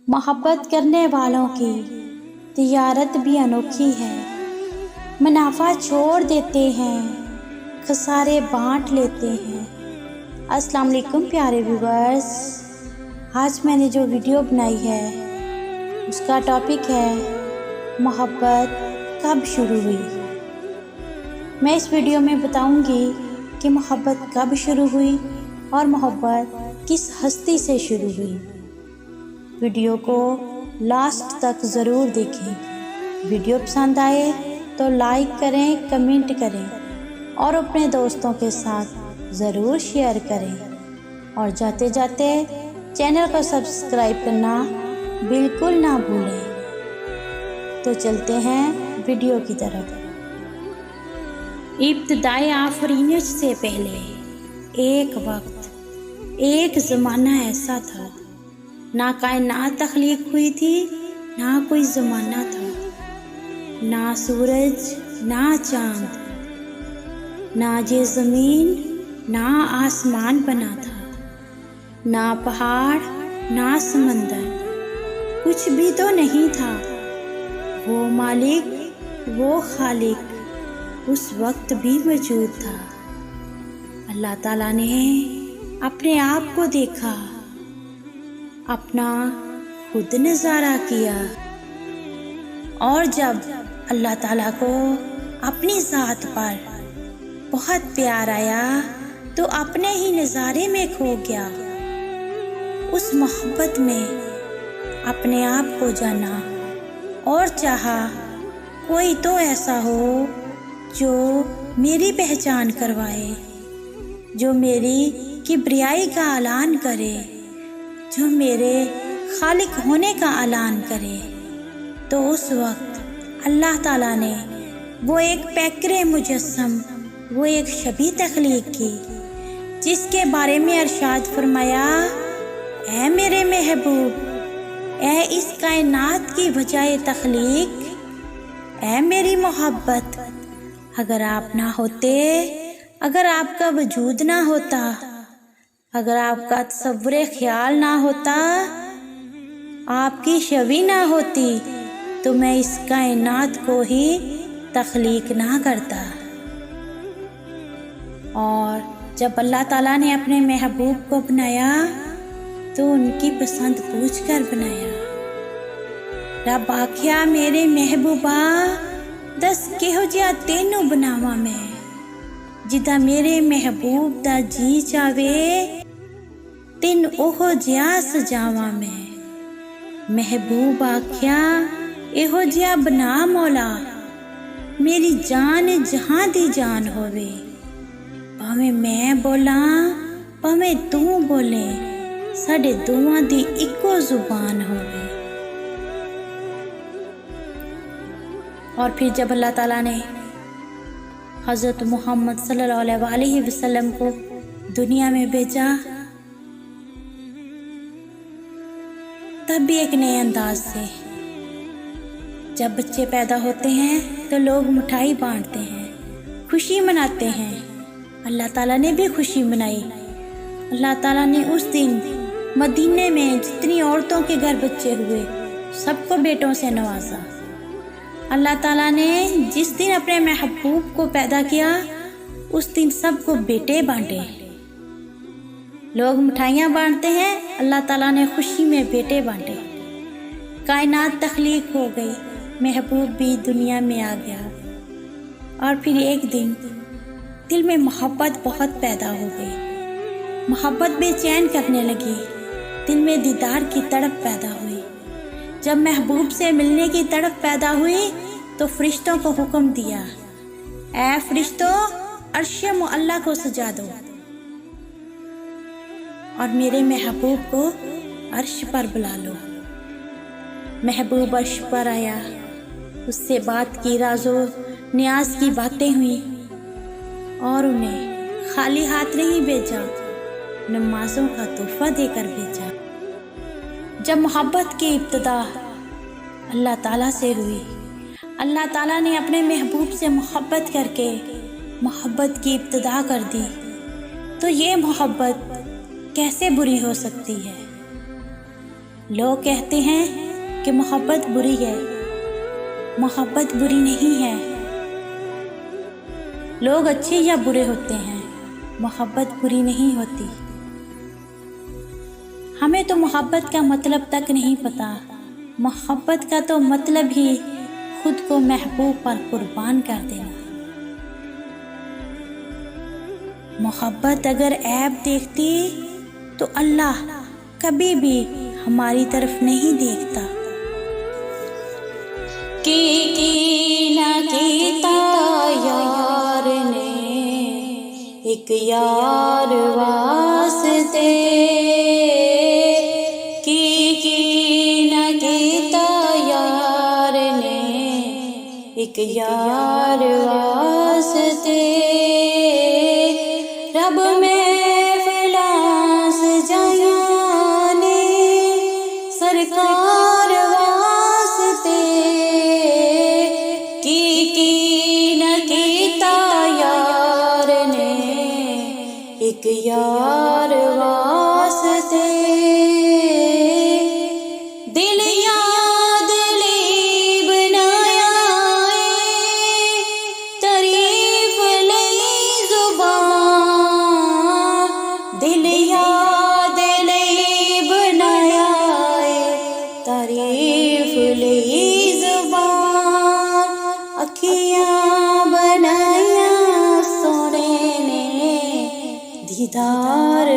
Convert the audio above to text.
محبت کرنے والوں کی تجارت بھی انوکھی ہے، منافع چھوڑ دیتے ہیں، خسارے بانٹ لیتے ہیں۔ السلام علیکم پیارے ویورز، آج میں نے جو ویڈیو بنائی ہے اس کا ٹاپک ہے محبت کب شروع ہوئی۔ میں اس ویڈیو میں بتاؤں گی کہ محبت کب شروع ہوئی اور محبت کس ہستی سے شروع ہوئی۔ ویڈیو کو لاسٹ تک ضرور دیکھیں۔ ویڈیو پسند آئے تو لائک کریں، کمنٹ کریں اور اپنے دوستوں کے ساتھ ضرور شیئر کریں، اور جاتے جاتے چینل کو سبسکرائب کرنا بالکل نہ بھولیں۔ تو چلتے ہیں ویڈیو کی طرف۔ ابتدائے آفرینش سے پہلے ایک وقت، ایک زمانہ ایسا تھا، نہ کائنات تخلیق ہوئی تھی، نہ کوئی زمانہ تھا، نہ سورج، نہ چاند، نہ یہ زمین، نہ آسمان بنا تھا، نہ پہاڑ، نہ سمندر، کچھ بھی تو نہیں تھا۔ وہ مالک، وہ خالق اس وقت بھی موجود تھا۔ اللہ تعالیٰ نے اپنے آپ کو دیکھا، اپنا خود نظارہ کیا، اور جب اللہ تعالیٰ کو اپنی ذات پر بہت پیار آیا تو اپنے ہی نظارے میں کھو گیا۔ اس محبت میں اپنے آپ کو جانا اور چاہا کوئی تو ایسا ہو جو میری پہچان کروائے، جو میری کبریائی کا اعلان کرے، جو میرے خالق ہونے کا اعلان کرے۔ تو اس وقت اللہ تعالیٰ نے وہ ایک پیکر مجسم، وہ ایک شبیہ تخلیق کی، جس کے بارے میں ارشاد فرمایا، اے میرے محبوب، اے اس کائنات کی وجہ تخلیق، اے میری محبت، اگر آپ نہ ہوتے، اگر آپ کا وجود نہ ہوتا، اگر آپ کا تصور خیال نہ ہوتا، آپ کی شبیہ نہ ہوتی، تو میں اس کائنات کو ہی تخلیق نہ کرتا۔ اور جب اللہ تعالیٰ نے اپنے محبوب کو بنایا تو ان کی پسند پوچھ کر بنایا۔ رب آکھیا میرے محبوبا، دس کہو جیا تینوں بناوا میں، جدا میرے محبوب دا جی چاوے، تین اوہو جیا سجاوا میں۔ محبوب آکھیا ایہو جیا بنا مولا، میری جان جہاں دی جان ہووے، پاویں میں بولاں پاویں تو بولے، ساڈے دوواں دی اکو زبان ہووے۔ اور پھر جب اللہ تعالیٰ نے حضرت محمد صلی اللہ علیہ وسلم کو دنیا میں بھیجا، تب بھی ایک نئے انداز سے۔ جب بچے پیدا ہوتے ہیں تو لوگ مٹھائی بانٹتے ہیں، خوشی مناتے ہیں۔ اللہ تعالیٰ نے بھی خوشی منائی۔ اللہ تعالیٰ نے اس دن مدینے میں جتنی عورتوں کے گھر بچے ہوئے سب کو بیٹوں سے نوازا۔ اللہ تعالیٰ نے جس دن اپنے محبوب کو پیدا کیا اس دن سب کو بیٹے بانٹے۔ لوگ مٹھائیاں بانٹتے ہیں، اللہ تعالیٰ نے خوشی میں بیٹے بانٹے۔ کائنات تخلیق ہو گئی، محبوب بھی دنیا میں آ گیا۔ اور پھر ایک دن دل میں محبت بہت پیدا ہو گئی، محبت بے چین کرنے لگی، دل میں دیدار کی تڑپ پیدا ہوئی۔ جب محبوب سے ملنے کی تڑپ پیدا ہوئی تو فرشتوں کو حکم دیا، اے فرشتوں، عرش معلیٰ کو سجا دو اور میرے محبوب کو عرش پر بلا لو۔ محبوب عرش پر آیا، اس سے بات کی، راز و نیاز کی باتیں ہوئیں، اور انہیں خالی ہاتھ نہیں بھیجا، نمازوں کا تحفہ دے کر بھیجا۔ جب محبت کی ابتدا اللہ تعالیٰ سے ہوئی، اللہ تعالیٰ نے اپنے محبوب سے محبت کر کے محبت کی ابتدا کر دی، تو یہ محبت کیسے بری ہو سکتی ہے؟ لوگ کہتے ہیں کہ محبت بری ہے، محبت بری نہیں ہے۔ لوگ اچھے یا برے ہوتے ہیں، محبت بری نہیں ہوتی۔ ہمیں تو محبت کا مطلب تک نہیں پتا۔ محبت کا تو مطلب ہی خود کو محبوب پر قربان کر دینا۔ محبت اگر عیب دیکھتی تو اللہ کبھی بھی ہماری طرف نہیں دیکھتا۔ کی نہ کیتا یار نے ایک یار واسطے، کی نہ کیتا یار نے ایک یار واسطے، رب میں فلاس جانے سرکار واسطے، کی نہ کیتا یار نے ایک یار واسطے، دل یاد لی بنایا تعریف لئی زبان، دل یاد لی بنایا تعریف لئی زبان، اکھیاں بنایا سونے نے دیدار